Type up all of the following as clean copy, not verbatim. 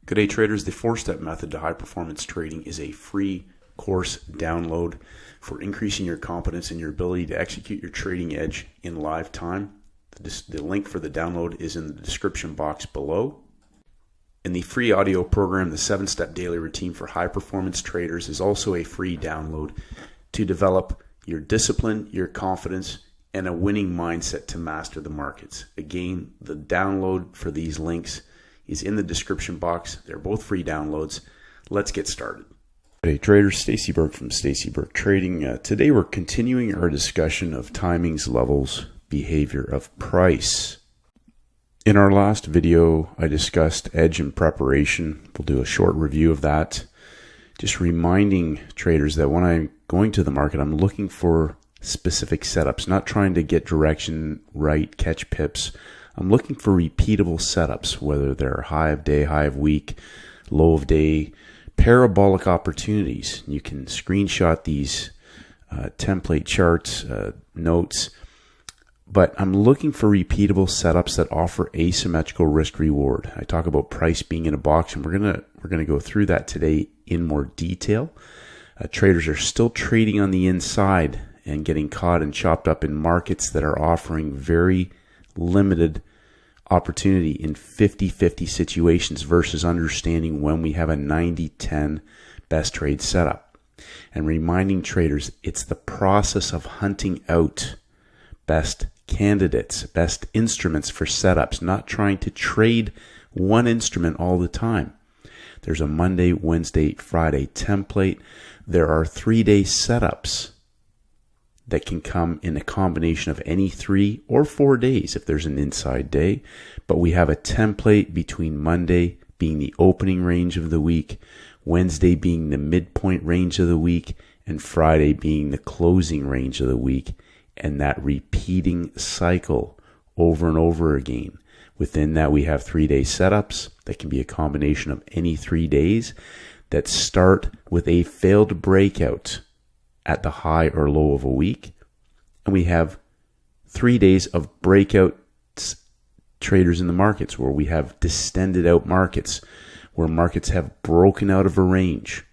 Good day, traders. The 4-step method to high performance trading is a free course download for increasing your competence in your ability to execute your trading edge in live time. The link for the download is in the description box below. And the free audio program, the 7-step daily routine for high performance traders, is also a free download to develop your discipline, your confidence, and a winning mindset to master the markets. Again, the download for these links is in the description box. They're both free downloads. Let's get started. Hey traders, Stacey Burke from Stacey Burke Trading. Today we're continuing our discussion of timings, levels, behavior of price. In our last video, I discussed edge and preparation. We'll do a short review of that. Just reminding traders that when I'm going to the market, I'm looking for specific setups, not trying to get direction right, catch pips. I'm looking for repeatable setups, whether they're high of day, high of week, low of day, parabolic opportunities. You can screenshot these template charts, notes, but I'm looking for repeatable setups that offer asymmetrical risk reward. I talk about price being in a box, and we're gonna go through that today in more detail. Traders are still trading on the inside and getting caught and chopped up in markets that are offering very limited opportunity in 50-50 situations versus understanding when we have a 90-10 best trade setup. And reminding traders, it's the process of hunting out best candidates, best instruments for setups, not trying to trade one instrument all the time. There's a Monday, Wednesday, Friday template. There are 3-day setups that can come in a combination of any 3 or 4 days if there's an inside day. But we have a template between Monday being the opening range of the week, Wednesday being the midpoint range of the week, and Friday being the closing range of the week, and that repeating cycle over and over again. Within that, we have 3-day setups that can be a combination of any 3 days that start with a failed breakout at the high or low of a week. And we have 3 days of breakout traders in the markets where we have distended out markets, where markets have broken out of a range.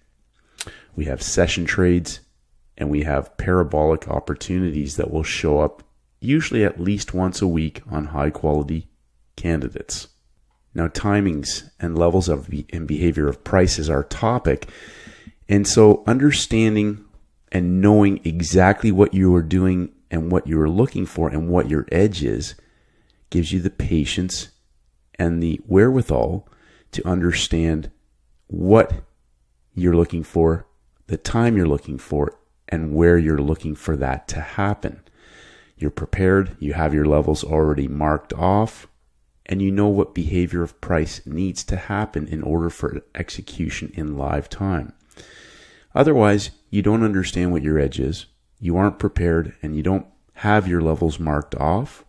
We have session trades, and we have parabolic opportunities that will show up usually at least once a week on high quality candidates. Now, timings and levels and behavior of price is our topic. And so understanding and knowing exactly what you are doing and what you are looking for and what your edge is gives you the patience and the wherewithal to understand what you're looking for, the time you're looking for, and where you're looking for that to happen. You're prepared, you have your levels already marked off, and you know what behavior of price needs to happen in order for execution in live time. Otherwise, you don't understand what your edge is, you aren't prepared, and you don't have your levels marked off.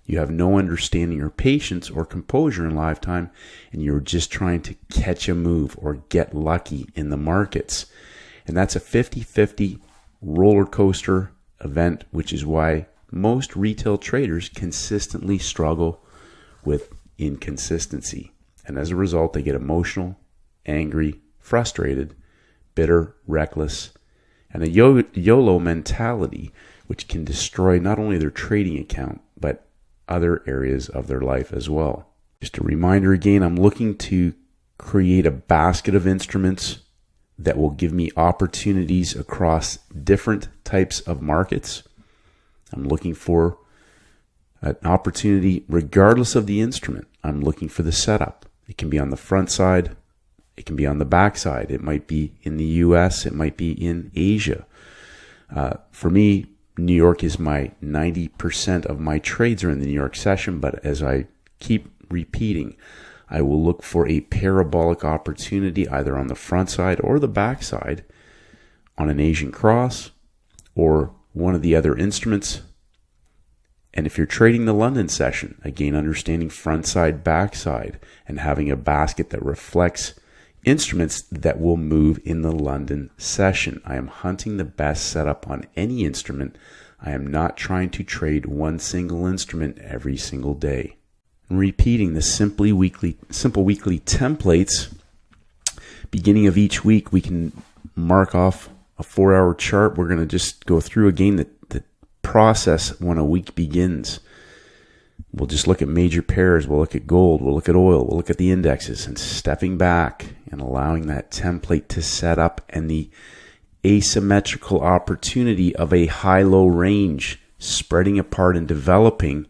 You have no understanding or patience or composure in live time, and you're just trying to catch a move or get lucky in the markets. And that's a 50-50 roller coaster event, which is why most retail traders consistently struggle with inconsistency. And as a result, they get emotional, angry, frustrated, bitter, reckless, and a YOLO mentality, which can destroy not only their trading account, but other areas of their life as well. Just a reminder again, I'm looking to create a basket of instruments that will give me opportunities across different types of markets. I'm looking for an opportunity regardless of the instrument. I'm looking for the setup. It can be on the front side. It can be on the back side. It might be in the US. It might be in Asia. For me, New York is my 90% of my trades are in the New York session, but as I keep repeating, I will look for a parabolic opportunity either on the front side or the back side on an Asian cross or one of the other instruments. And if you're trading the London session, again, understanding front side, back side, and having a basket that reflects instruments that will move in the London session. I am hunting the best setup on any instrument. I am not trying to trade one single instrument every single day. and repeating the simple weekly templates. Beginning of each week, we can mark off a 4-hour chart. We're going to just go through again the process when a week begins. We'll just look at major pairs. We'll look at gold. We'll look at oil. We'll look at the indexes, and stepping back and allowing that template to set up, and the asymmetrical opportunity of a high-low range spreading apart and developing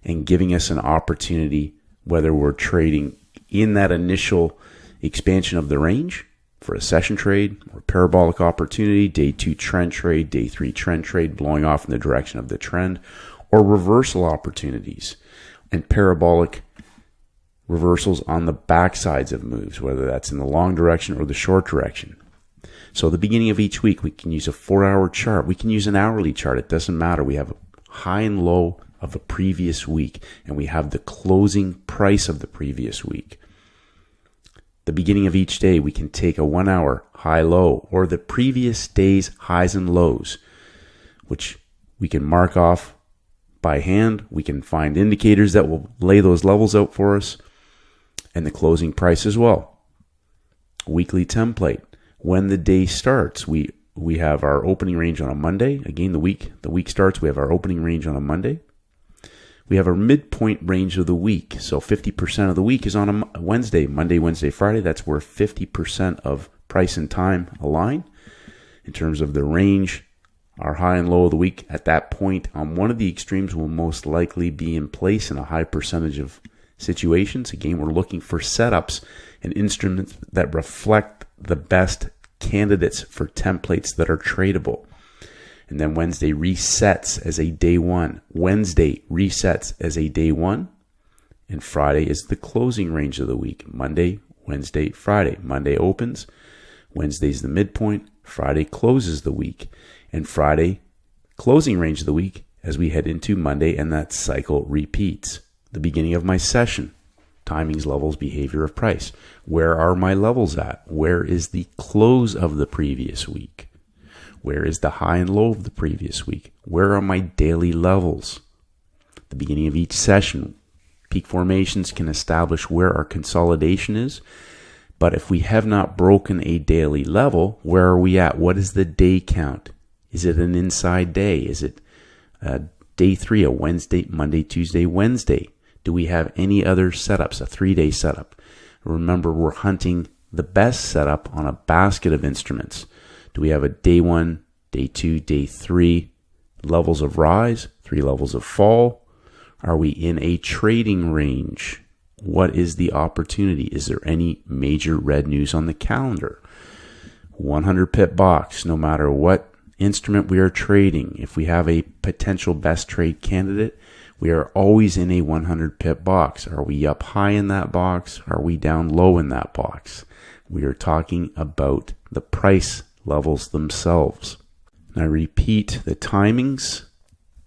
and giving us an opportunity, whether we're trading in that initial expansion of the range for a session trade or parabolic opportunity, day 2 trend trade, day 3 trend trade, blowing off in the direction of the trend, or reversal opportunities and parabolic reversals on the backsides of moves, whether that's in the long direction or the short direction. So at the beginning of each week, we can use a 4-hour chart. We can use an hourly chart. It doesn't matter. We have a high and low of a previous week, and we have the closing price of the previous week. The beginning of each day, we can take a 1-hour high-low or the previous day's highs and lows, which we can mark off by hand. We can find indicators that will lay those levels out for us, and the closing price as well. Weekly template. When the day starts, we have our opening range on a Monday. Again, the week starts, we have our opening range on a Monday. We have our midpoint range of the week. So 50% of the week is on a Wednesday, Monday, Wednesday, Friday. That's where 50% of price and time align. In terms of the range, our high and low of the week at that point on one of the extremes will most likely be in place in a high percentage of situations. Again, we're looking for setups and instruments that reflect the best candidates for templates that are tradable. And then Wednesday resets as a day 1. Wednesday resets as a day 1. And Friday is the closing range of the week. Monday, Wednesday, Friday. Monday opens. Wednesday's the midpoint. Friday closes the week. And Friday, closing range of the week as we head into Monday, and that cycle repeats. The beginning of my session. Timings, levels, behavior of price. Where are my levels at? Where is the close of the previous week? Where is the high and low of the previous week? Where are my daily levels? The beginning of each session, peak formations can establish where our consolidation is. But if we have not broken a daily level, where are we at? What is the day count? Is it an inside day? Is it day 3, a Wednesday, Monday, Tuesday, Wednesday? Do we have any other setups, a 3-day setup? Remember, we're hunting the best setup on a basket of instruments. Do we have a day 1, day 2, day 3 levels of rise, 3 levels of fall? Are we in a trading range? What is the opportunity? Is there any major red news on the calendar? 100 pip box, no matter what instrument we are trading. If we have a potential best trade candidate, we are always in a 100 pip box. Are we up high in that box? Are we down low in that box? We are talking about the price levels themselves. And I repeat the timings.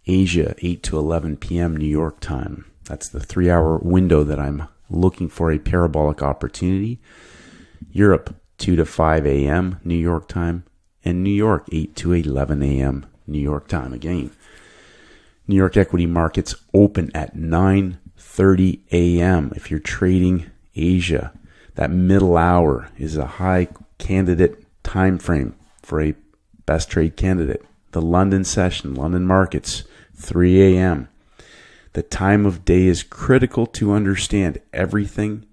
Asia, 8 to 11 p.m. New York time. That's the 3-hour window that I'm looking for a parabolic opportunity. Europe, 2 to 5 a.m. New York time. And New York, 8 to 11 a.m. New York time. Again, New York equity markets open at 9:30 a.m. If you're trading Asia, that middle hour is a high candidate time frame for a best trade candidate. The London session, London markets, 3 a.m. The time of day is critical to understand. Everything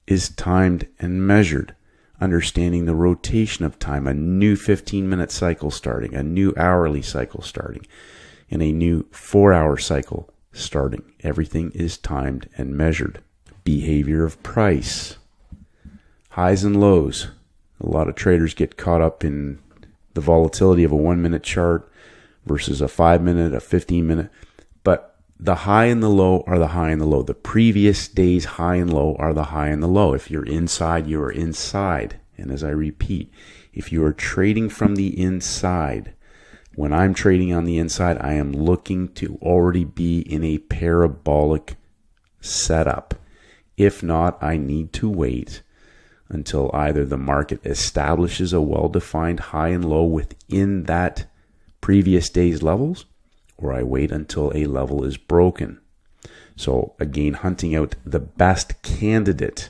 is timed and measured. Understanding the rotation of time, a new 15-minute cycle starting, a new hourly cycle starting, and a new 4-hour cycle starting. Everything is timed and measured. Behavior of price. Highs and lows. A lot of traders get caught up in the volatility of a 1-minute chart versus a 5-minute, a 15-minute. But the high and the low are the high and the low. The previous day's high and low are the high and the low. If you're inside, you are inside. And as I repeat, if you are trading from the inside, when I'm trading on the inside, I am looking to already be in a parabolic setup. If not, I need to wait until either the market establishes a well-defined high and low within that previous day's levels, or I wait until a level is broken. So again, hunting out the best candidate,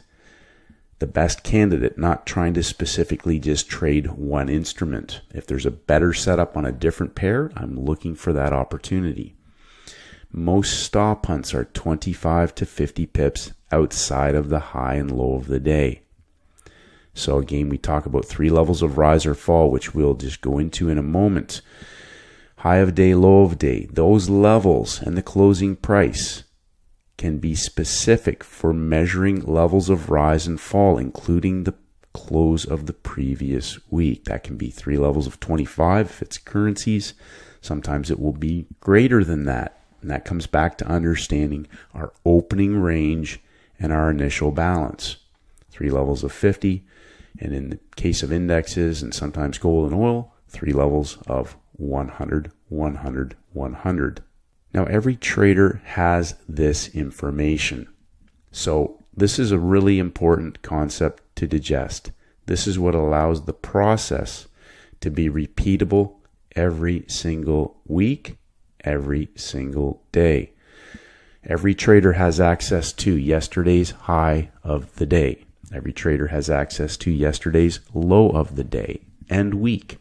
not trying to specifically just trade one instrument. If there's a better setup on a different pair, I'm looking for that opportunity. Most stop hunts are 25 to 50 pips outside of the high and low of the day. So again, we talk about 3 levels of rise or fall, which we'll just go into in a moment. High of day, low of day. Those levels and the closing price can be specific for measuring levels of rise and fall, including the close of the previous week. That can be 3 levels of 25 if it's currencies. Sometimes it will be greater than that. And that comes back to understanding our opening range and our initial balance. 3 levels of 50. And in the case of indexes and sometimes gold and oil, 3 levels of 100, 100, 100. Now, every trader has this information. So this is a really important concept to digest. This is what allows the process to be repeatable every single week, every single day. Every trader has access to yesterday's high of the day. Every trader has access to yesterday's low of the day and week.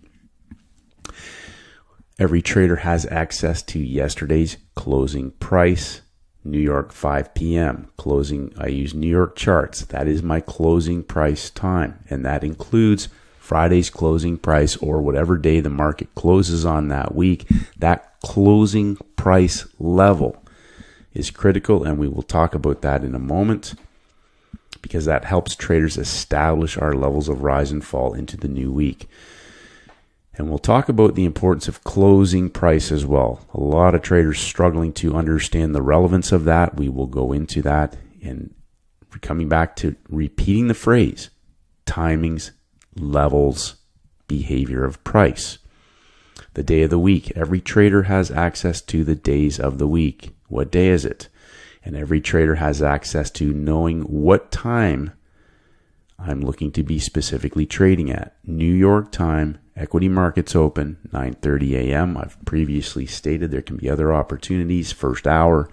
Every trader has access to yesterday's closing price, New York 5 p.m. closing. I use New York charts. That is my closing price time, and that includes Friday's closing price or whatever day the market closes on that week. That closing price level is critical, and we will talk about that in a moment because that helps traders establish our levels of rise and fall into the new week. And we'll talk about the importance of closing price as well. A lot of traders struggling to understand the relevance of that. We will go into that, and we're coming back to repeating the phrase, timings, levels, behavior of price. The day of the week. Every trader has access to the days of the week. What day is it? And every trader has access to knowing what time I'm looking to be specifically trading at. New York time, equity markets open, 9:30 a.m. I've previously stated there can be other opportunities, first hour,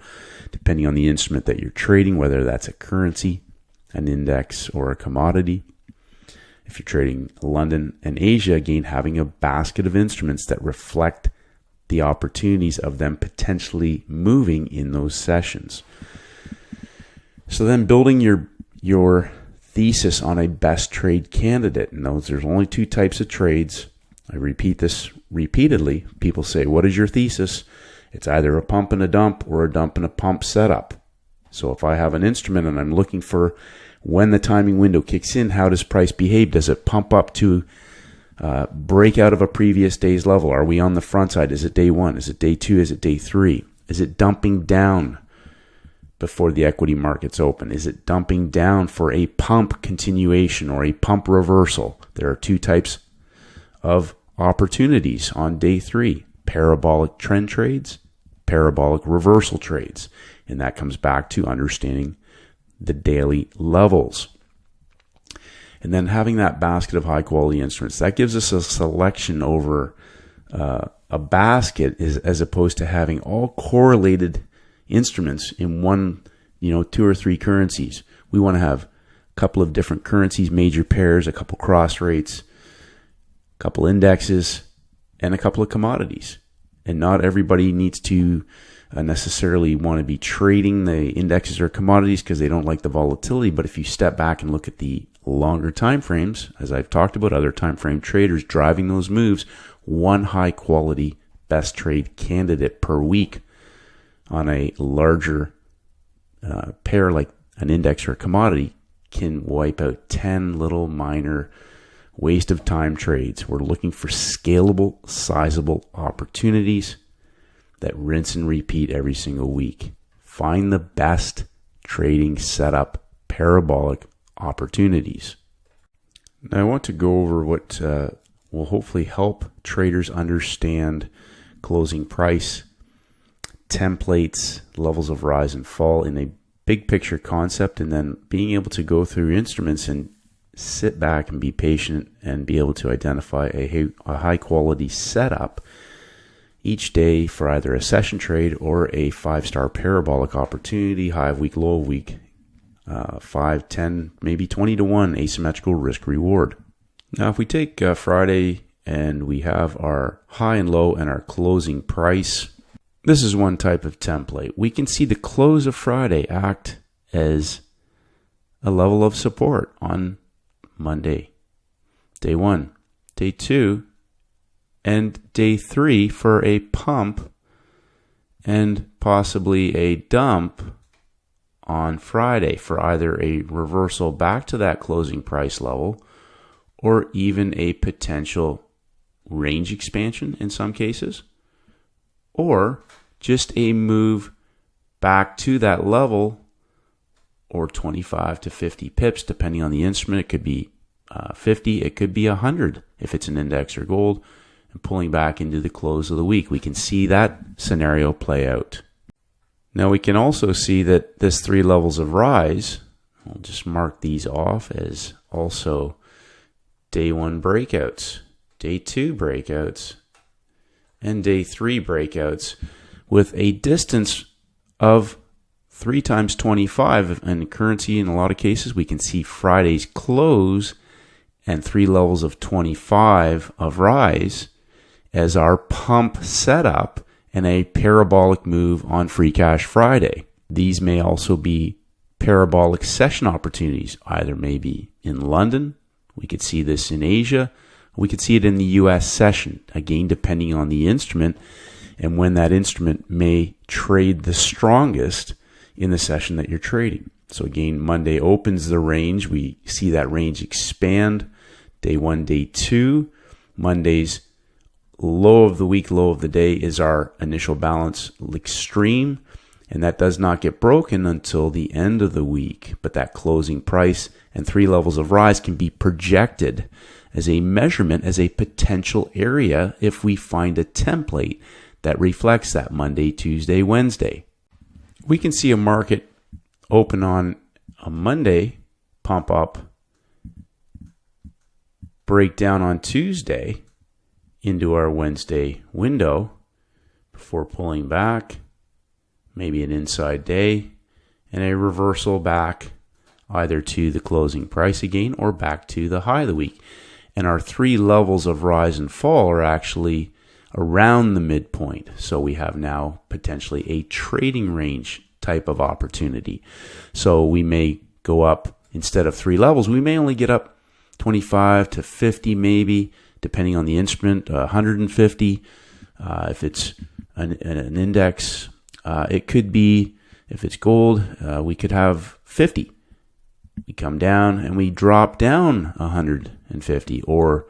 depending on the instrument that you're trading, whether that's a currency, an index, or a commodity. If you're trading London and Asia, again, having a basket of instruments that reflect the opportunities of them potentially moving in those sessions. So then building your thesis on a best trade candidate. And there's only 2 types of trades. I repeat this repeatedly. People say, what is your thesis? It's either a pump and a dump or a dump and a pump setup. So if I have an instrument and I'm looking for when the timing window kicks in, how does price behave? Does it pump up to break out of a previous day's level? Are we on the front side? Is it day 1? Is it day 2? Is it day 3? Is it dumping down before the equity markets open? Is it dumping down for a pump continuation or a pump reversal? There are 2 types of opportunities on day 3. Parabolic trend trades, parabolic reversal trades. And that comes back to understanding the daily levels. And then having that basket of high quality instruments, that gives us a selection over a basket as opposed to having all correlated instruments in one, 2 or 3 currencies. We want to have a couple of different currencies, major pairs, a couple cross rates, a couple indexes, and a couple of commodities. And not everybody needs to necessarily want to be trading the indexes or commodities because they don't like the volatility. But if you step back and look at the longer time frames, as I've talked about, other time frame traders driving those moves, one high quality best trade candidate per week on a larger pair like an index or a commodity can wipe out 10 little minor waste of time trades. We're looking for scalable, sizable opportunities that rinse and repeat every single week. Find the best trading setup, parabolic opportunities. Now I want to go over what will hopefully help traders understand closing price, templates, levels of rise and fall in a big picture concept, and then being able to go through instruments and sit back and be patient and be able to identify a high quality setup each day for either a session trade or a 5-star parabolic opportunity, high of week, low of week, 5, 10, maybe 20 to 1 asymmetrical risk reward. Now, if we take Friday and we have our high and low and our closing price, this is one type of template. We can see the close of Friday act as a level of support on Monday, day 1, day 2, and day 3 for a pump and possibly a dump on Friday for either a reversal back to that closing price level or even a potential range expansion in some cases, or just a move back to that level or 25 to 50 pips depending on the instrument. It could be 50, it could be 100 if it's an index or gold, and pulling back into the close of the week. We can see that scenario play out. Now we can also see that this 3 levels of rise, I'll just mark these off as also day 1 breakouts, day 2 breakouts, and day 3 breakouts with a distance of 3 times 25. In currency, in a lot of cases, we can see Friday's close and 3 levels of 25 of rise as our pump setup and a parabolic move on Free Cash Friday. These may also be parabolic session opportunities, either maybe in London, we could see this in Asia, we could see it in the US session, again depending on the instrument and when that instrument may trade the strongest in the session that you're trading. So again, Monday opens the range, we see that range expand, day 1, day 2, Monday's low of the week, low of the day is our initial balance extreme, and that does not get broken until the end of the week. But that closing price and 3 levels of rise can be projected as a measurement, as a potential area if we find a template that reflects that Monday, Tuesday, Wednesday. We can see a market open on a Monday, pump up, break down on Tuesday into our Wednesday window before pulling back, maybe an inside day, and a reversal back either to the closing price again or back to the high of the week. And our 3 levels of rise and fall are actually around the midpoint. So we have now potentially a trading range type of opportunity. So we may go up, instead of 3 levels, we may only get up 25 to 50 maybe, depending on the instrument, 150. If it's an index, it could be, if it's gold, we could have 50. We come down and we drop down 150, or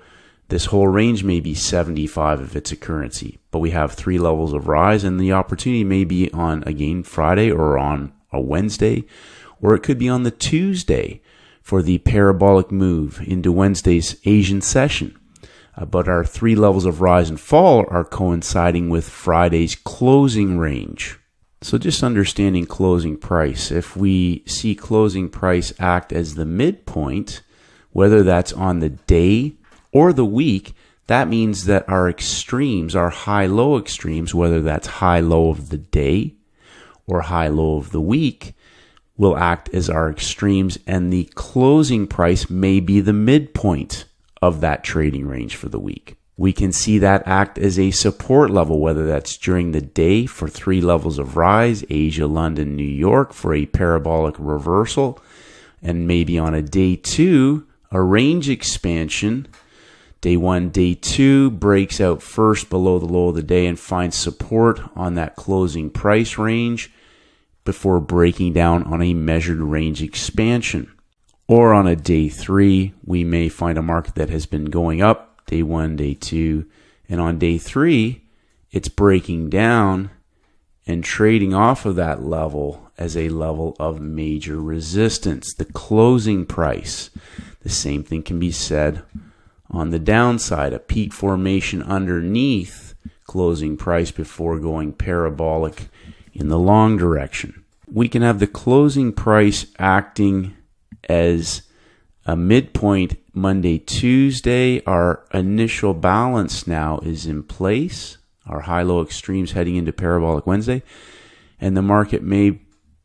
this whole range may be 75 if it's a currency. But we have 3 levels of rise, and the opportunity may be on, again, Friday or on a Wednesday, or it could be on the Tuesday for the parabolic move into Wednesday's Asian session. But our 3 levels of rise and fall are coinciding with Friday's closing range. So just understanding closing price. If we see closing price act as the midpoint, whether that's on the day or the week, that means that our extremes, our high-low extremes, whether that's high-low of the day or high-low of the week, will act as our extremes, and the closing price may be the midpoint of that trading range for the week. We can see that act as a support level, whether that's during the day for 3 levels of rise, Asia, London, New York for a parabolic reversal, and maybe on a day 2, a range expansion. Day 1, day 2 breaks out first below the low of the day and finds support on that closing price range before breaking down on a measured range expansion. Or on a day 3, we may find a market that has been going up, day 1, day 2, and on day 3, it's breaking down and trading off of that level as a level of major resistance, the closing price. The same thing can be said on the downside, a peak formation underneath closing price before going parabolic in the long direction. We can have the closing price acting as a midpoint Monday, Tuesday. Our initial balance now is in place. our high-low extremes heading into Parabolic Wednesday. And the market may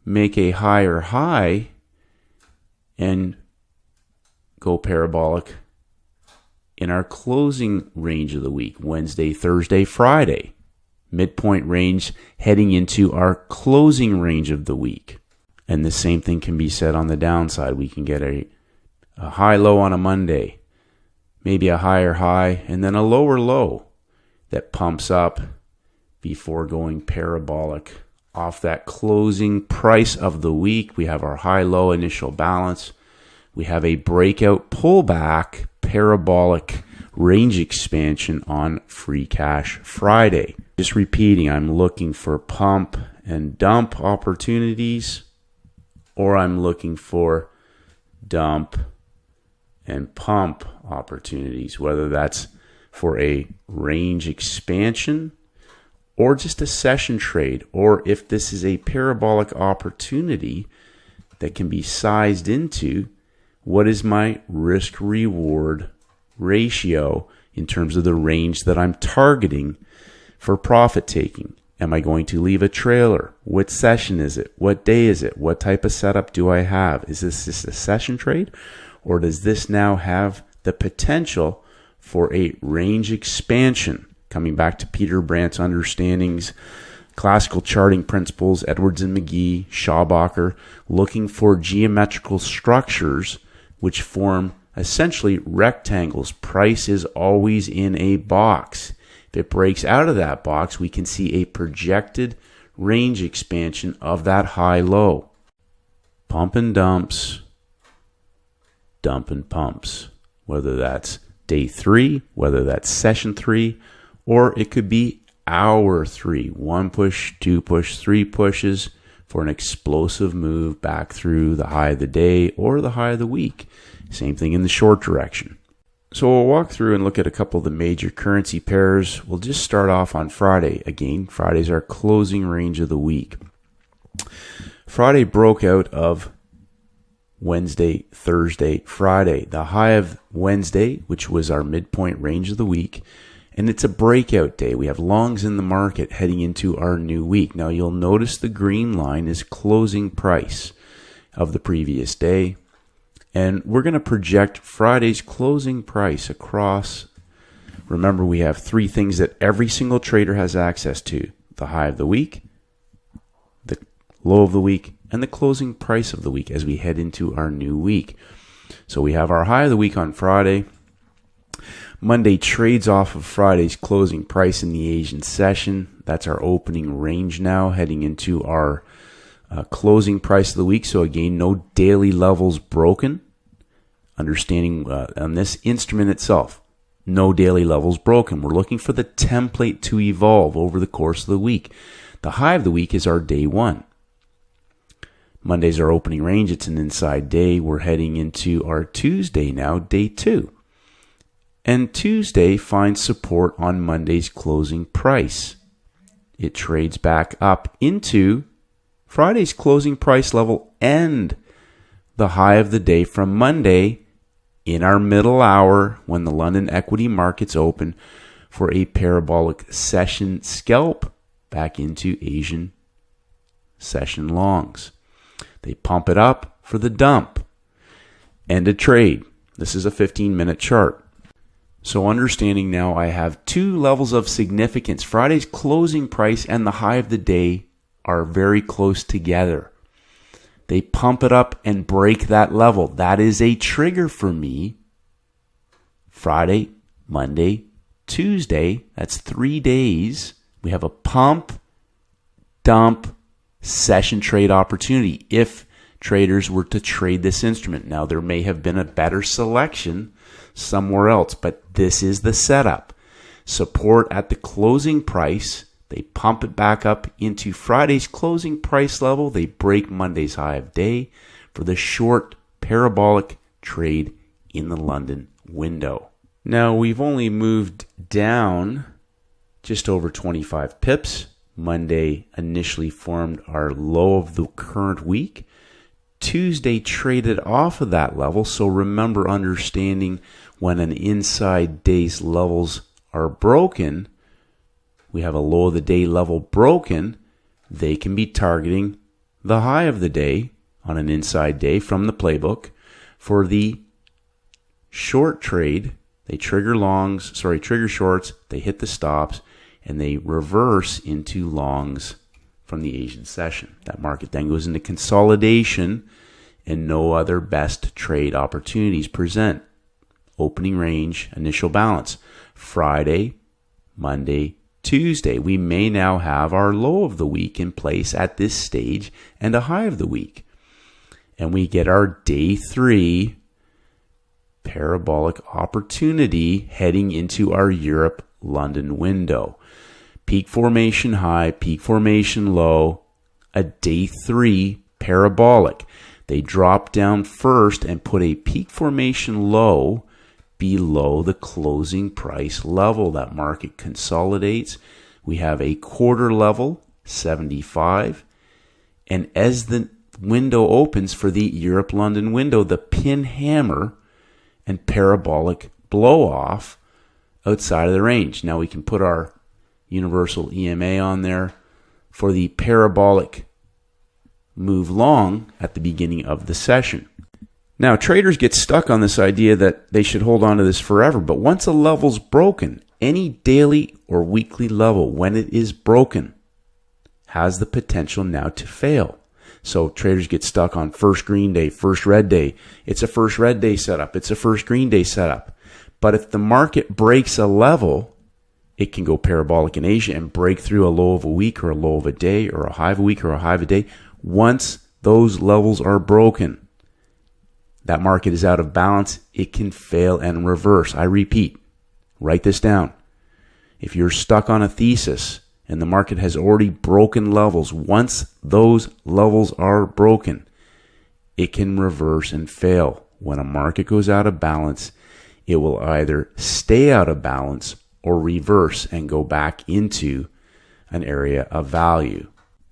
make a higher high and go parabolic in our closing range of the week, Wednesday, Thursday, Friday. Midpoint range heading into our closing range of the week. And the same thing can be said on the downside. We can get a high-low on a Monday, maybe a higher high, and then a lower low that pumps up before going parabolic off that closing price of the week. We have our high-low initial balance. We have a breakout pullback, parabolic range expansion on Free Cash Friday. Just repeating, I'm looking for pump and dump opportunities, or I'm looking for dump and pump opportunities, whether that's for a range expansion or just a session trade, or if this is a parabolic opportunity that can be sized into what is my risk-reward ratio in terms of the range that I'm targeting for profit taking. Am I going to leave a trailer? What session is it? What day is it? What type of setup do I have? Is this just a session trade? Or does this now have the potential for a range expansion? Coming back to Peter Brandt's understandings, classical charting principles, Edwards and McGee, Schabacker, looking for geometrical structures which form essentially rectangles. Price is always in a box. If it breaks out of that box, we can see a projected range expansion of that high-low. Pump and dumps, dump and pumps, whether that's day 3, whether that's session 3, or it could be hour 3, 1 push, 2 push, 3 pushes for an explosive move back through the high of the day or the high of the week. Same thing in the short direction. So we'll walk through and look at a couple of the major currency pairs. We'll just start off on Friday. Again, Friday's our closing range of the week. Friday broke out of Wednesday, Thursday, Friday. The high of Wednesday, which was our midpoint range of the week, and it's a breakout day. We have longs in the market heading into our new week. Now you'll notice the green line is closing price of the previous day. And we're going to project Friday's closing price across. Remember, we have 3 things that every single trader has access to: the high of the week, the low of the week, and the closing price of the week as we head into our new week. So we have our high of the week on Friday. Monday trades off of Friday's closing price in the Asian session. That's our opening range now, heading into our closing price of the week. So again, no daily levels broken. Understanding on this instrument itself, no daily levels broken. We're looking for the template to evolve over the course of the week. The high of the week is our day 1. Monday's our opening range. It's an inside day. We're heading into our Tuesday now, day 2. And Tuesday finds support on Monday's closing price. It trades back up into Friday's closing price level and the high of the day from Monday in our middle hour when the London equity markets open for a parabolic session scalp back into Asian session longs. They pump it up for the dump. End of trade. This is a 15-minute chart. So understanding now I have 2 levels of significance. Friday's closing price and the high of the day are very close together. They pump it up and break that level. That is a trigger for me. Friday, Monday, Tuesday, that's 3 days. We have a pump, dump, session trade opportunity if traders were to trade this instrument. Now, there may have been a better selection somewhere else, but this is the setup. Support at the closing price. They pump it back up into Friday's closing price level. They break Monday's high of day for the short parabolic trade in the London window. Now, we've only moved down just over 25 pips. Monday initially formed our low of the current week. Tuesday traded off of that level. So remember, understanding when an inside day's levels are broken, we have a low of the day level broken, they can be targeting the high of the day on an inside day from the playbook. For the short trade, they trigger shorts, they hit the stops, and they reverse into longs from the Asian session. That market then goes into consolidation and no other best trade opportunities present. Opening range, initial balance. Friday, Monday, Tuesday. We may now have our low of the week in place at this stage and a high of the week. And we get our day 3 parabolic opportunity heading into our Europe-London window. Peak formation high, peak formation low, a day 3 parabolic. They drop down first and put a peak formation low below the closing price level. That market consolidates. We have a quarter level, 75. And as the window opens for the Europe-London window, the pin hammer and parabolic blow off outside of the range. Now we can put our universal EMA on there for the parabolic move long at the beginning of the session. Now, traders get stuck on this idea that they should hold on to this forever, but once a level's broken, any daily or weekly level, when it is broken, has the potential now to fail. So traders get stuck on first green day, first red day. It's a first red day setup. It's a first green day setup. But if the market breaks a level, it can go parabolic in Asia and break through a low of a week or a low of a day or a high of a week or a high of a day. Once those levels are broken, that market is out of balance. It can fail and reverse. I repeat, write this down. If you're stuck on a thesis and the market has already broken levels, once those levels are broken, it can reverse and fail. When a market goes out of balance, it will either stay out of balance or reverse and go back into an area of value.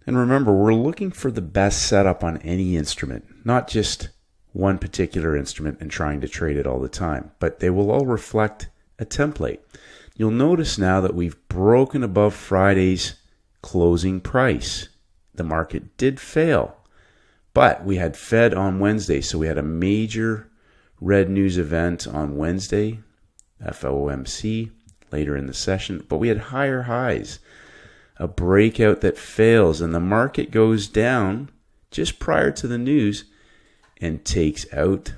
And remember, we're looking for the best setup on any instrument, not just one particular instrument and trying to trade it all the time, but they will all reflect a template. You'll notice now that we've broken above Friday's closing price. The market did fail, but we had Fed on Wednesday, so we had a major red news event on Wednesday, FOMC, later in the session, but we had higher highs, a breakout that fails, and the market goes down just prior to the news and takes out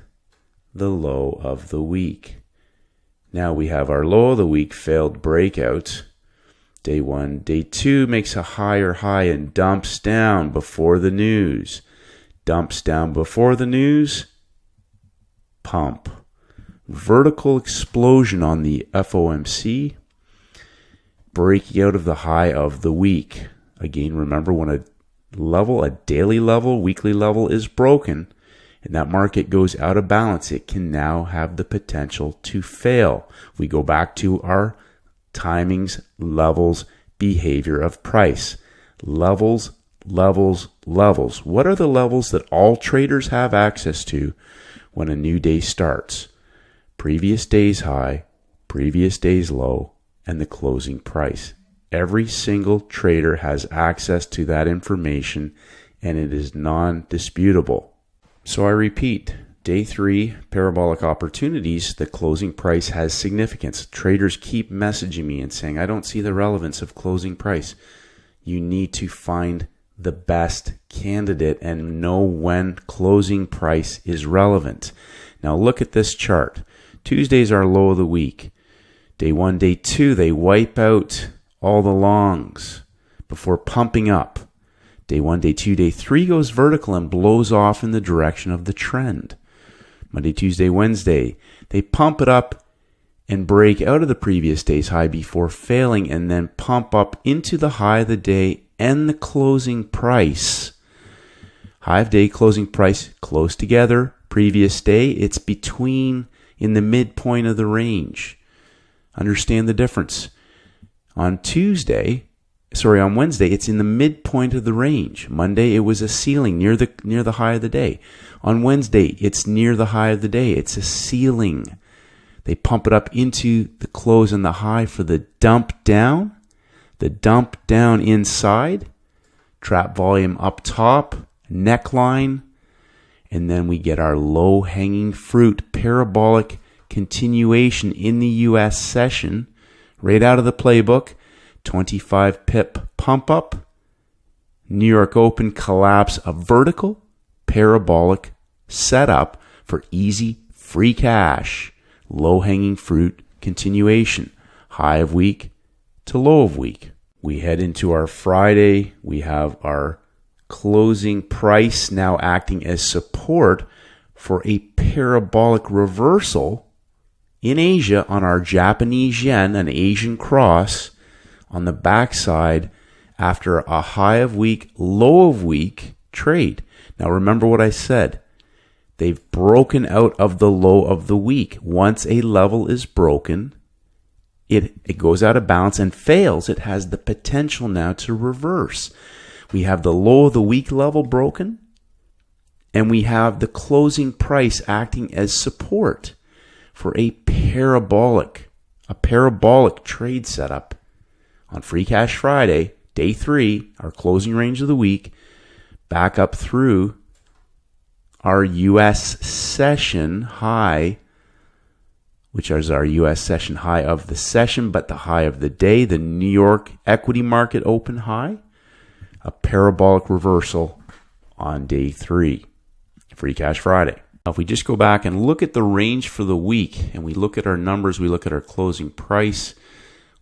the low of the week. Now we have our low of the week failed breakout. Day 1, day 2 makes a higher high and dumps down before the news. Dumps down before the news, pump. Vertical explosion on the FOMC, breaking out of the high of the week. Again, remember, when a daily level, weekly level is broken, and that market goes out of balance, it can now have the potential to fail. We go back to our timings, levels, behavior of price. Levels, levels, levels. What are the levels that all traders have access to when a new day starts? Previous day's high, previous day's low, and the closing price. Every single trader has access to that information, and it is non-disputable. So I repeat, day 3, parabolic opportunities, the closing price has significance. Traders keep messaging me and saying, I don't see the relevance of closing price. You need to find the best candidate and know when closing price is relevant. Now look at this chart. Tuesday's our low of the week. Day 1, day 2, they wipe out all the longs before pumping up. Day 1, day 2, day 3 goes vertical and blows off in the direction of the trend. Monday, Tuesday, Wednesday, they pump it up and break out of the previous day's high before failing and then pump up into the high of the day and the closing price. High of day, closing price, close together. Previous day, it's between, in the midpoint of the range. Understand the difference. On Wednesday, it's in the midpoint of the range. Monday, it was a ceiling near the high of the day. On Wednesday, it's near the high of the day. It's a ceiling. They pump it up into the close and the high for the dump down the dump down inside, trap volume up top, neckline, and then we get our low-hanging fruit parabolic continuation in the U.S. session, right out of the playbook, 25 pip pump up, New York Open collapse, a vertical parabolic setup for easy free cash, low-hanging fruit continuation, high of week to low of week. We head into our Friday. We have our closing price now acting as support for a parabolic reversal in Asia on our Japanese yen, an Asian cross on the backside after a high of week, low of week trade. Now remember what I said. They've broken out of the low of the week. Once a level is broken, it goes out of balance and fails. It has the potential now to reverse. We have the low of the week level broken, and we have the closing price acting as support for a parabolic trade setup on Free Cash Friday, day 3, our closing range of the week, back up through our U.S. session high, which is our U.S. session high of the session, but the high of the day, the New York equity market open high, a parabolic reversal on day 3, Free Cash Friday. Now, if we just go back and look at the range for the week, and we look at our numbers, we look at our closing price,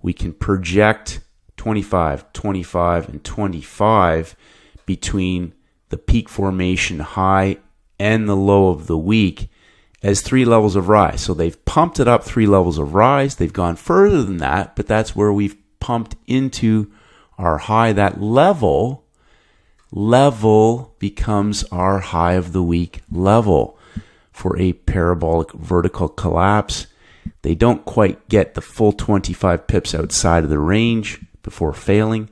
we can project 25, 25, and 25 between the peak formation high and the low of the week as 3 levels of rise. So they've pumped it up 3 levels of rise. They've gone further than that, but that's where we've pumped into our high. That level becomes our high of the week level for a parabolic vertical collapse. They don't quite get the full 25 pips outside of the range before failing,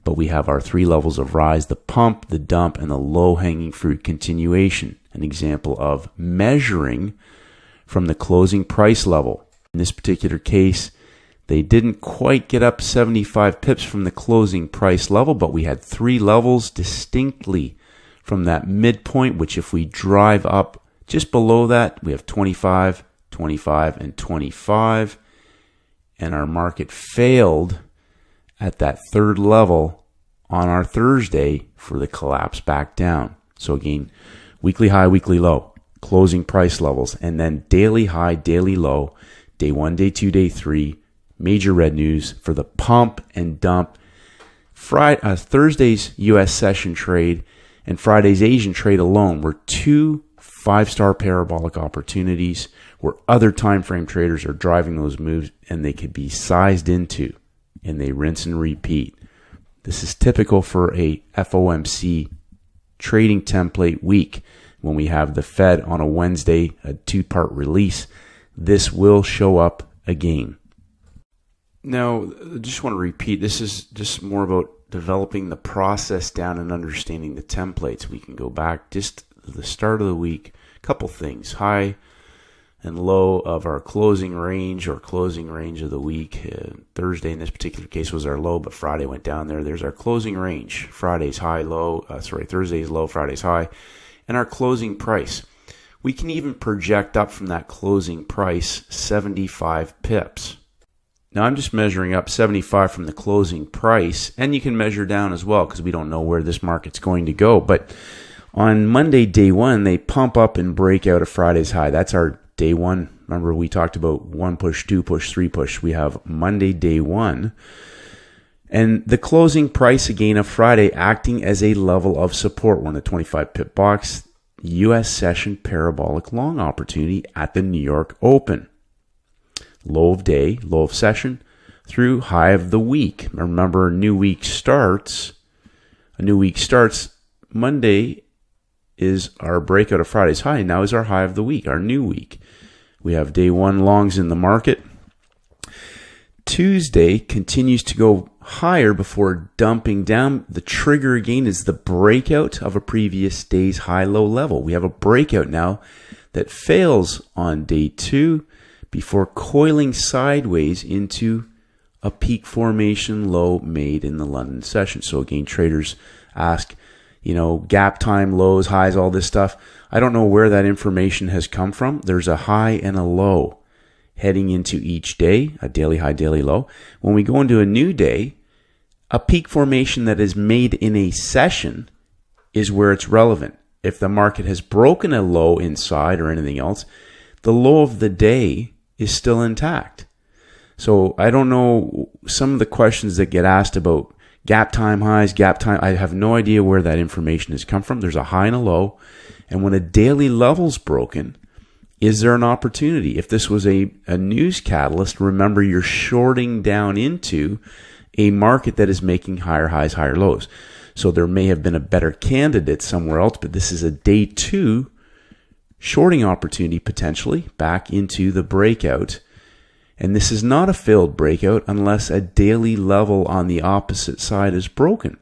but we have our 3 levels of rise, the pump, the dump, and the low-hanging fruit continuation, an example of measuring from the closing price level. In this particular case, they didn't quite get up 75 pips from the closing price level, but we had 3 levels distinctly from that midpoint, which if we drive up just below that, we have 25, 25, and 25, and our market failed at that 3rd level on our Thursday for the collapse back down. So again, weekly high, weekly low, closing price levels, and then daily high, daily low, day 1, day 2, day 3, major red news for the pump and dump. Thursday's U.S. session trade and Friday's Asian trade alone were 2 5-star parabolic opportunities where other time frame traders are driving those moves and they could be sized into, and they rinse and repeat. This is typical for a FOMC trading template week when we have the Fed on a Wednesday, a 2-part release. This will show up again. Now, I just want to repeat, this is just more about developing the process down and understanding the templates. We can go back just to the start of the week, a couple things, high and low of our closing range or closing range of the week. Thursday in this particular case was our low, but Friday went down there. There's our closing range. Friday's high, low, Thursday's low, Friday's high, and our closing price. We can even project up from that closing price 75 pips. Now I'm just measuring up 75 from the closing price, and you can measure down as well because we don't know where this market's going to go. But on Monday, day 1, they pump up and break out of Friday's high. That's our day 1. Remember, we talked about 1 push, 2 push, 3 push. We have Monday, day 1. And the closing price again of Friday acting as a level of support. We're in the 25 pip box, U.S. session parabolic long opportunity at the New York Open. Low of day, low of session, through high of the week. Remember, a new week starts. Monday is our breakout of Friday's high. Now is our high of the week, our new week. We have day 1 longs in the market. Tuesday continues to go higher before dumping down. The trigger again is the breakout of a previous day's high-low level. We have a breakout now that fails on day 2 before coiling sideways into a peak formation low made in the London session. So again, traders ask, gap time, lows, highs, all this stuff. I don't know where that information has come from. There's a high and a low heading into each day, a daily high, daily low. When we go into a new day, a peak formation that is made in a session is where it's relevant. If the market has broken a low inside or anything else, the low of the day is still intact. So I don't know some of the questions that get asked about gap time highs, gap time. I have no idea where that information has come from. There's a high and a low. And when a daily level's broken, is there an opportunity? If this was a news catalyst, remember you're shorting down into a market that is making higher highs, higher lows. So there may have been a better candidate somewhere else, but this is a day two shorting opportunity potentially back into the breakout. And this is not a failed breakout unless a daily level on the opposite side is broken.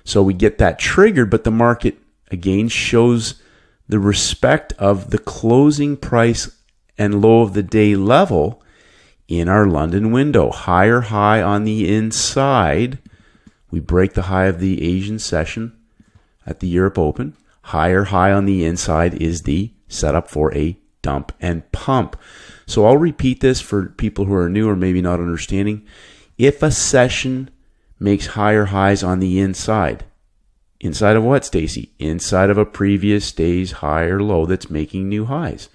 So we get that triggered, but the market again shows the respect of the closing price and low of the day level in our London window. Higher high on the inside. We break the high of the Asian session at the Europe Open. Higher high on the inside is the setup for a dump and pump. So I'll repeat this for people who are new or maybe not understanding. If a session makes higher highs on the inside of what, Stacey? Inside of a previous day's higher low that's making new highs.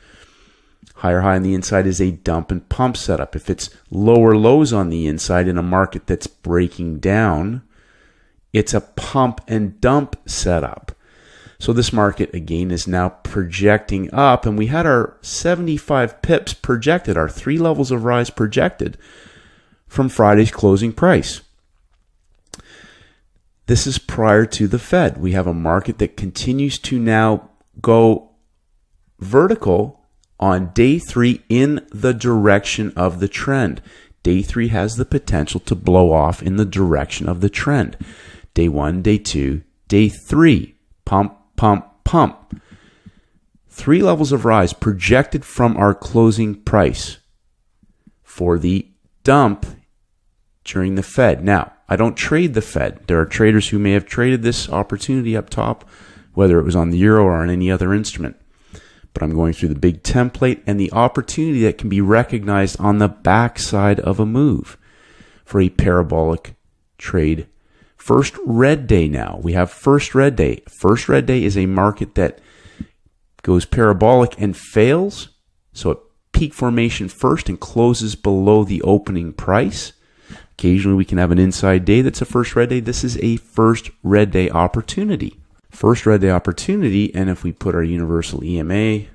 Higher high on the inside is a dump and pump setup. If it's lower lows on the inside in a market that's breaking down, it's a pump and dump setup. So this market, again, is now projecting up, and we had our 75 pips projected, our 3 levels of rise projected from Friday's closing price. This is prior to the Fed. We have a market that continues to now go vertical on day 3 in the direction of the trend. Day 3 has the potential to blow off in the direction of the trend. Day 1, day 2, day 3, pump, pump, pump. 3 levels of rise projected from our closing price for the dump during the Fed. Now, I don't trade the Fed. There are traders who may have traded this opportunity up top, whether it was on the euro or on any other instrument. But I'm going through the big template and the opportunity that can be recognized on the backside of a move for a parabolic trade. First red day now. We have first red day. First red day is a market that goes parabolic and fails. So it peak formation first and closes below the opening price. Occasionally we can have an inside day that's a first red day. This is a first red day opportunity. First red day opportunity, and if we put our universal EMA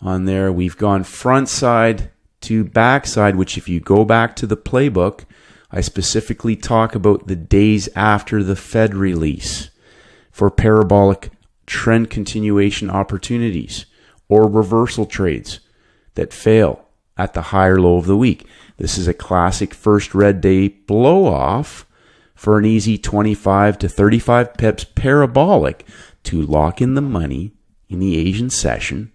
on there, we've gone front side to back side, which if you go back to the playbook, I specifically talk about the days after the Fed release for parabolic trend continuation opportunities or reversal trades that fail at the higher low of the week. This is a classic first red day blow off for an easy 25 to 35 pips parabolic to lock in the money in the Asian session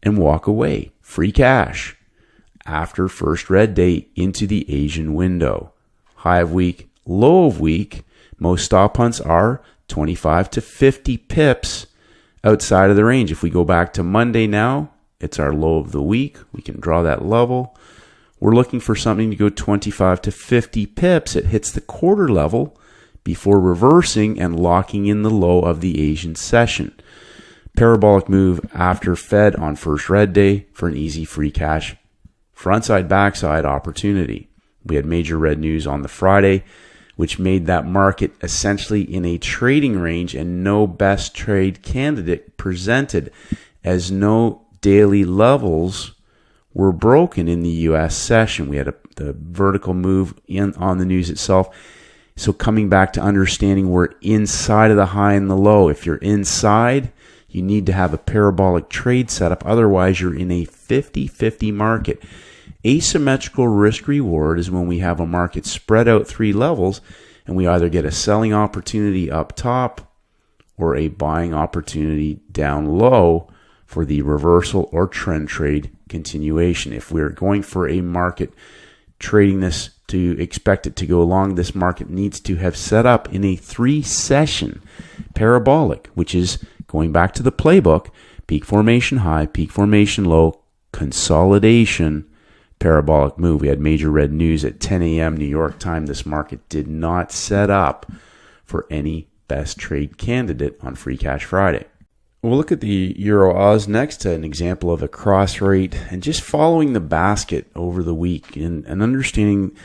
and walk away. Free cash after first red day into the Asian window. High of week, low of week. Most stop hunts are 25 to 50 pips outside of the range. If we go back to Monday now, it's our low of the week. We can draw that level. We're looking for something to go 25 to 50 pips. It hits the quarter level before reversing and locking in the low of the Asian session. Parabolic move after Fed on first red day for an easy free cash frontside backside opportunity. We had major red news on the Friday, which made that market essentially in a trading range and no best trade candidate presented, as no daily levels were broken in the U.S. session. We had the vertical move on the news itself. So coming back to understanding we're inside of the high and the low. If you're inside, you need to have a parabolic trade setup. Otherwise, you're in a 50-50 market. Asymmetrical risk reward is when we have a market spread out 3 levels and we either get a selling opportunity up top or a buying opportunity down low for the reversal or trend trade continuation. If we're going for a market trading this to expect it to go along, this market needs to have set up in a 3-session parabolic, which is going back to the playbook: peak formation high, peak formation low, consolidation, parabolic move. We had major red news at 10 a.m. New York time. This market did not set up for any best trade candidate on Free Cash Friday. We'll look at the Euro Oz next, an example of a cross rate, and just following the basket over the week and understanding,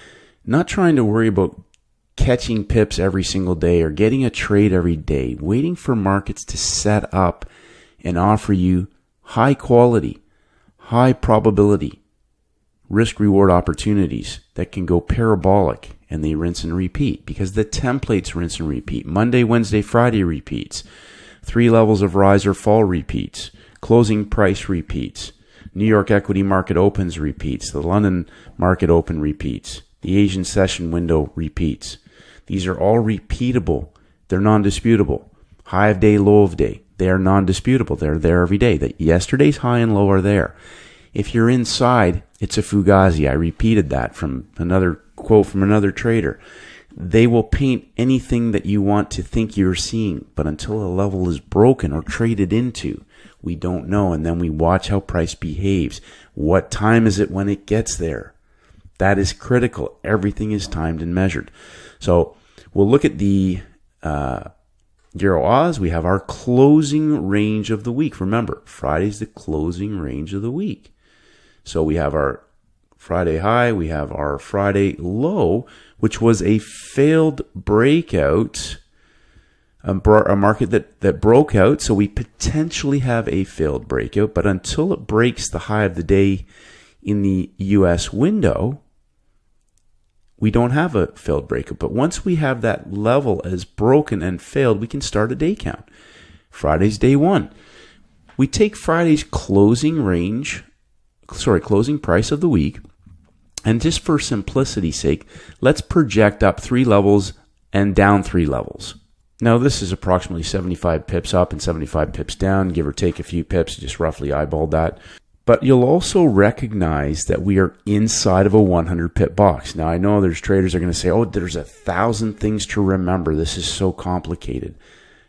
not trying to worry about catching pips every single day or getting a trade every day, waiting for markets to set up and offer you high quality, high probability, risk-reward opportunities that can go parabolic, and they rinse and repeat because the templates rinse and repeat. Monday, Wednesday, Friday repeats. 3 levels of rise or fall repeats. Closing price repeats. New York equity market opens repeats. The London market open repeats. The Asian session window repeats. These are all repeatable. They're non-disputable. High of day, low of day. They are non-disputable. They're there every day. That yesterday's high and low are there. If you're inside, it's a fugazi. I repeated that from another quote from another trader. They will paint anything that you want to think you're seeing, but until a level is broken or traded into, we don't know. And then we watch how price behaves. What time is it when it gets there? That is critical. Everything is timed and measured. So we'll look at the Euro Oz. We have our closing range of the week. Remember, Friday's the closing range of the week. So we have our Friday high, we have our Friday low, which was a failed breakout, a market that broke out. So we potentially have a failed breakout, but until it breaks the high of the day in the US window, we don't have a failed breakout. But once we have that level as broken and failed, we can start a day count. Friday's day 1. We take Friday's closing price of the week, and just for simplicity's sake, let's project up 3 levels and down 3 levels. Now, this is approximately 75 pips up and 75 pips down, give or take a few pips, just roughly eyeballed that. But you'll also recognize that we are inside of a 100 pip box. Now, I know there's traders that are going to say, oh, there's 1,000 things to remember. This is so complicated.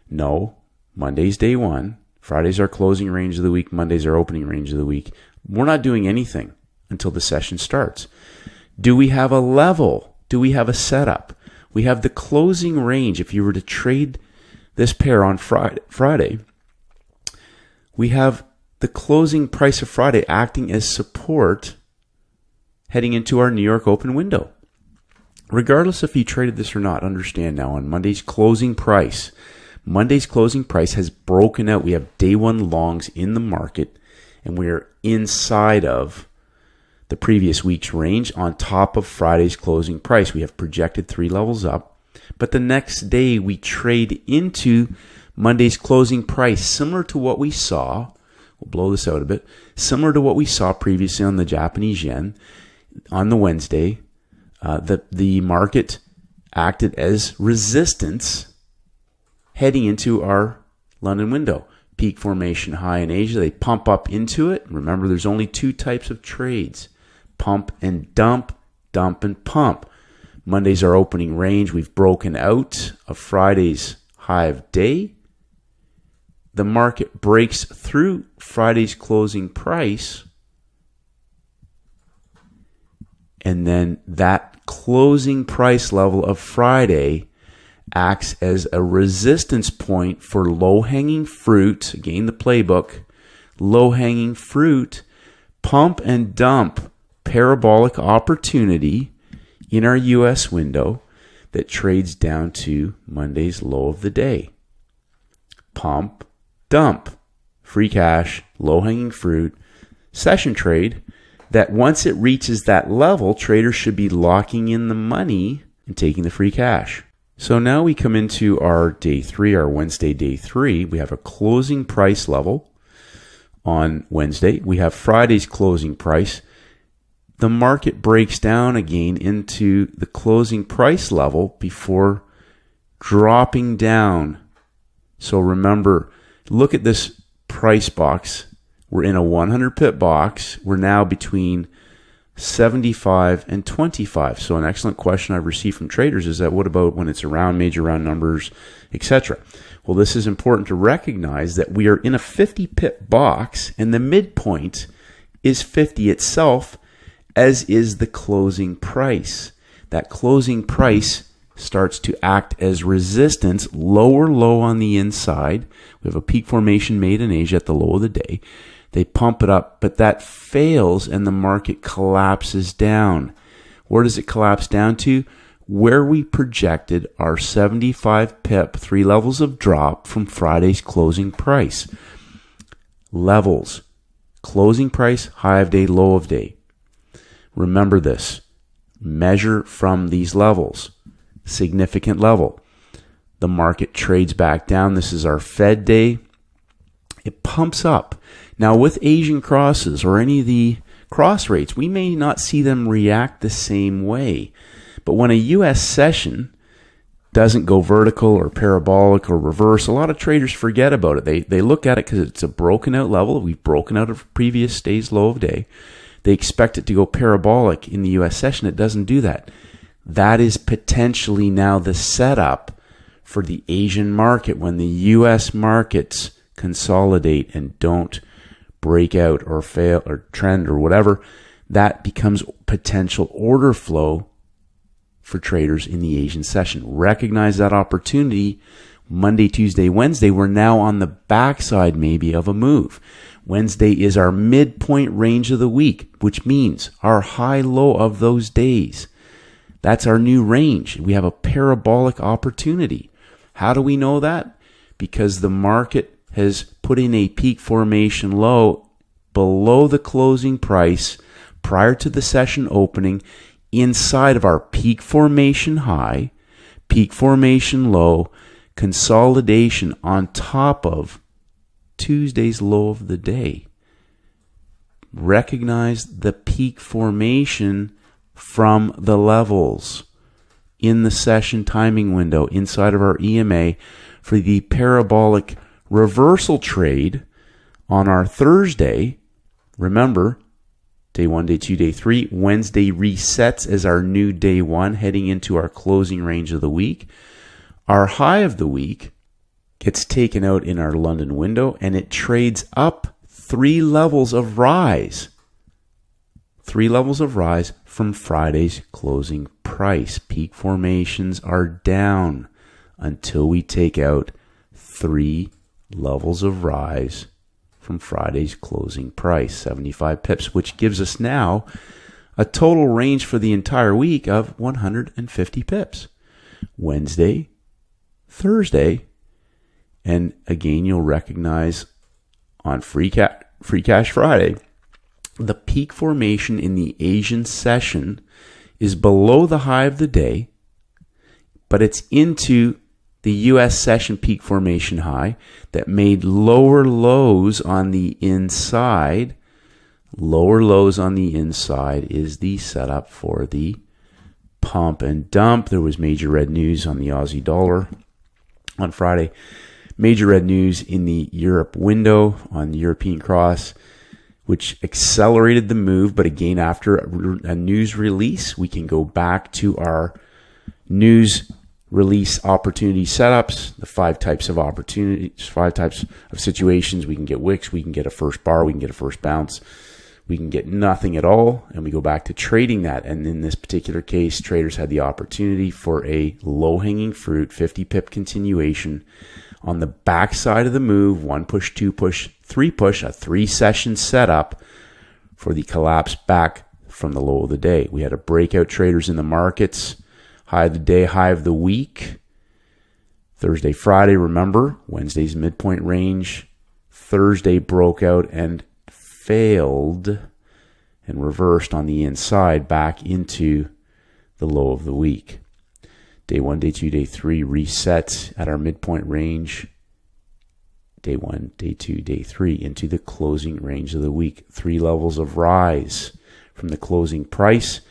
No, Monday's day 1. Friday's our closing range of the week. Monday's our opening range of the week. We're not doing anything until the session starts. Do we have a level? Do we have a setup? We have the closing range. If you were to trade this pair on Friday, we have the closing price of Friday acting as support heading into our New York open window. Regardless if you traded this or not, understand now on Monday's closing price has broken out. We have day 1 longs in the market, and we are inside of the previous week's range on top of Friday's closing price. We have projected 3 levels up, but the next day we trade into Monday's closing price, similar to what we saw. We'll blow this out a bit. Similar to what we saw previously on the Japanese yen on the Wednesday. The market acted as resistance heading into our London window. Peak formation high in Asia. They pump up into it. Remember, there's only 2 types of trades: pump and dump, dump and pump. Monday's our opening range. We've broken out of Friday's high of day. The market breaks through Friday's closing price, and then that closing price level of Friday acts as a resistance point for low-hanging fruit. Again, the playbook. Low-hanging fruit, pump and dump, parabolic opportunity in our US window that trades down to Monday's low of the day. Pump, dump, free cash, low-hanging fruit, session trade that once it reaches that level, traders should be locking in the money and taking the free cash. So now we come into our day 3, our Wednesday day 3. We have a closing price level on Wednesday. We have Friday's closing price. The market breaks down again into the closing price level before dropping down. So remember, look at this price box. We're in a 100 pip box. We're now between 75, and 25. So an excellent question I've received from traders is that what about when it's around major round numbers, etc.? Well, this is important to recognize that we are in a 50 pip box and the midpoint is 50 itself, as is the closing price. That closing price starts to act as resistance, lower low on the inside. We have a peak formation made in Asia at the low of the day. They pump it up, but that fails and the market collapses down. Where does it collapse down to? Where we projected our 75 pip, 3 levels of drop from Friday's closing price. Levels: closing price, high of day, low of day. Remember this. Measure from these levels. Significant level. The market trades back down. This is our Fed day. It pumps up. Now with Asian crosses or any of the cross rates, we may not see them react the same way. But when a U.S. session doesn't go vertical or parabolic or reverse, a lot of traders forget about it. They look at it because it's a broken out level. We've broken out of previous day's low of day. They expect it to go parabolic in the U.S. session. It doesn't do that. That is potentially now the setup for the Asian market when the U.S. markets consolidate and don't break out or fail or trend or whatever. That becomes potential order flow for traders in the Asian session. Recognize that opportunity. Monday, Tuesday, Wednesday, we're now on the backside maybe of a move. Wednesday is our midpoint range of the week, which means our high-low of those days. That's our new range. We have a parabolic opportunity. How do we know that? Because the market has put in a peak formation low below the closing price prior to the session opening inside of our peak formation high, peak formation low, consolidation on top of Tuesday's low of the day. Recognize the peak formation from the levels in the session timing window inside of our EMA for the parabolic reversal trade on our Thursday. Remember, day 1, day 2, day 3. Wednesday resets as our new day 1 heading into our closing range of the week. Our high of the week gets taken out in our London window and it trades up 3 levels of rise. 3 levels of rise from Friday's closing price. Peak formations are down until we take out 3 levels of rise from Friday's closing price, 75 pips, which gives us now a total range for the entire week of 150 pips. Wednesday, Thursday, and again, you'll recognize on Free Cash Friday, the peak formation in the Asian session is below the high of the day, but it's into the U.S. session peak formation high that made lower lows on the inside. Lower lows on the inside is the setup for the pump and dump. There was major red news on the Aussie dollar on Friday. Major red news in the Europe window on the European cross, which accelerated the move. But again, after a news release, we can go back to our news release opportunity setups, the 5 types of opportunities, 5 types of situations. We can get wicks, we can get a first bar, we can get a first bounce, we can get nothing at all, and we go back to trading that. And in this particular case, traders had the opportunity for a low-hanging fruit, 50 pip continuation on the backside of the move, 1 push, 2 push, 3 push, a 3-session setup for the collapse back from the low of the day. We had a breakout traders in the markets, high of the day, high of the week. Thursday, Friday, remember, Wednesday's midpoint range. Thursday broke out and failed and reversed on the inside back into the low of the week. Day 1, day 2, day 3 resets at our midpoint range. Day 1, day 2, day 3 into the closing range of the week. 3 levels of rise from the closing price.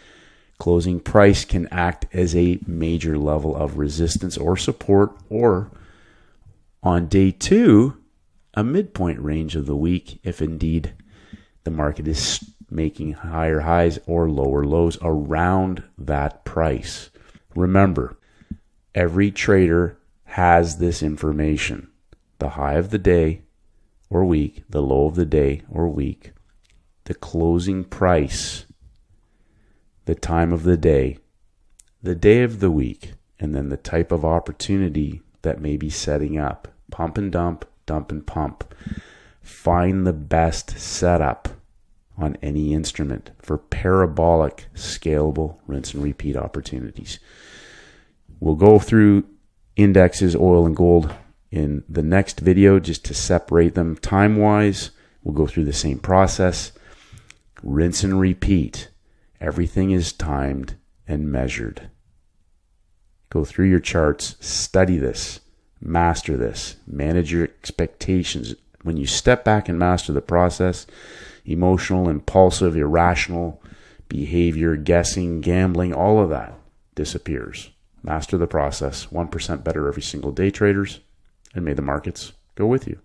Closing price can act as a major level of resistance or support, or on day 2, a midpoint range of the week if indeed the market is making higher highs or lower lows around that price. Remember, every trader has this information. The high of the day or week, the low of the day or week, the closing price, the time of the day of the week, and then the type of opportunity that may be setting up. Pump and dump, dump and pump. Find the best setup on any instrument for parabolic, scalable, rinse and repeat opportunities. We'll go through indexes, oil and gold in the next video just to separate them time-wise. We'll go through the same process. Rinse and repeat. Everything is timed and measured. Go through your charts, study this, master this, manage your expectations. When you step back and master the process, emotional, impulsive, irrational behavior, guessing, gambling, all of that disappears. Master the process. 1% better every single day, traders, and may the markets go with you.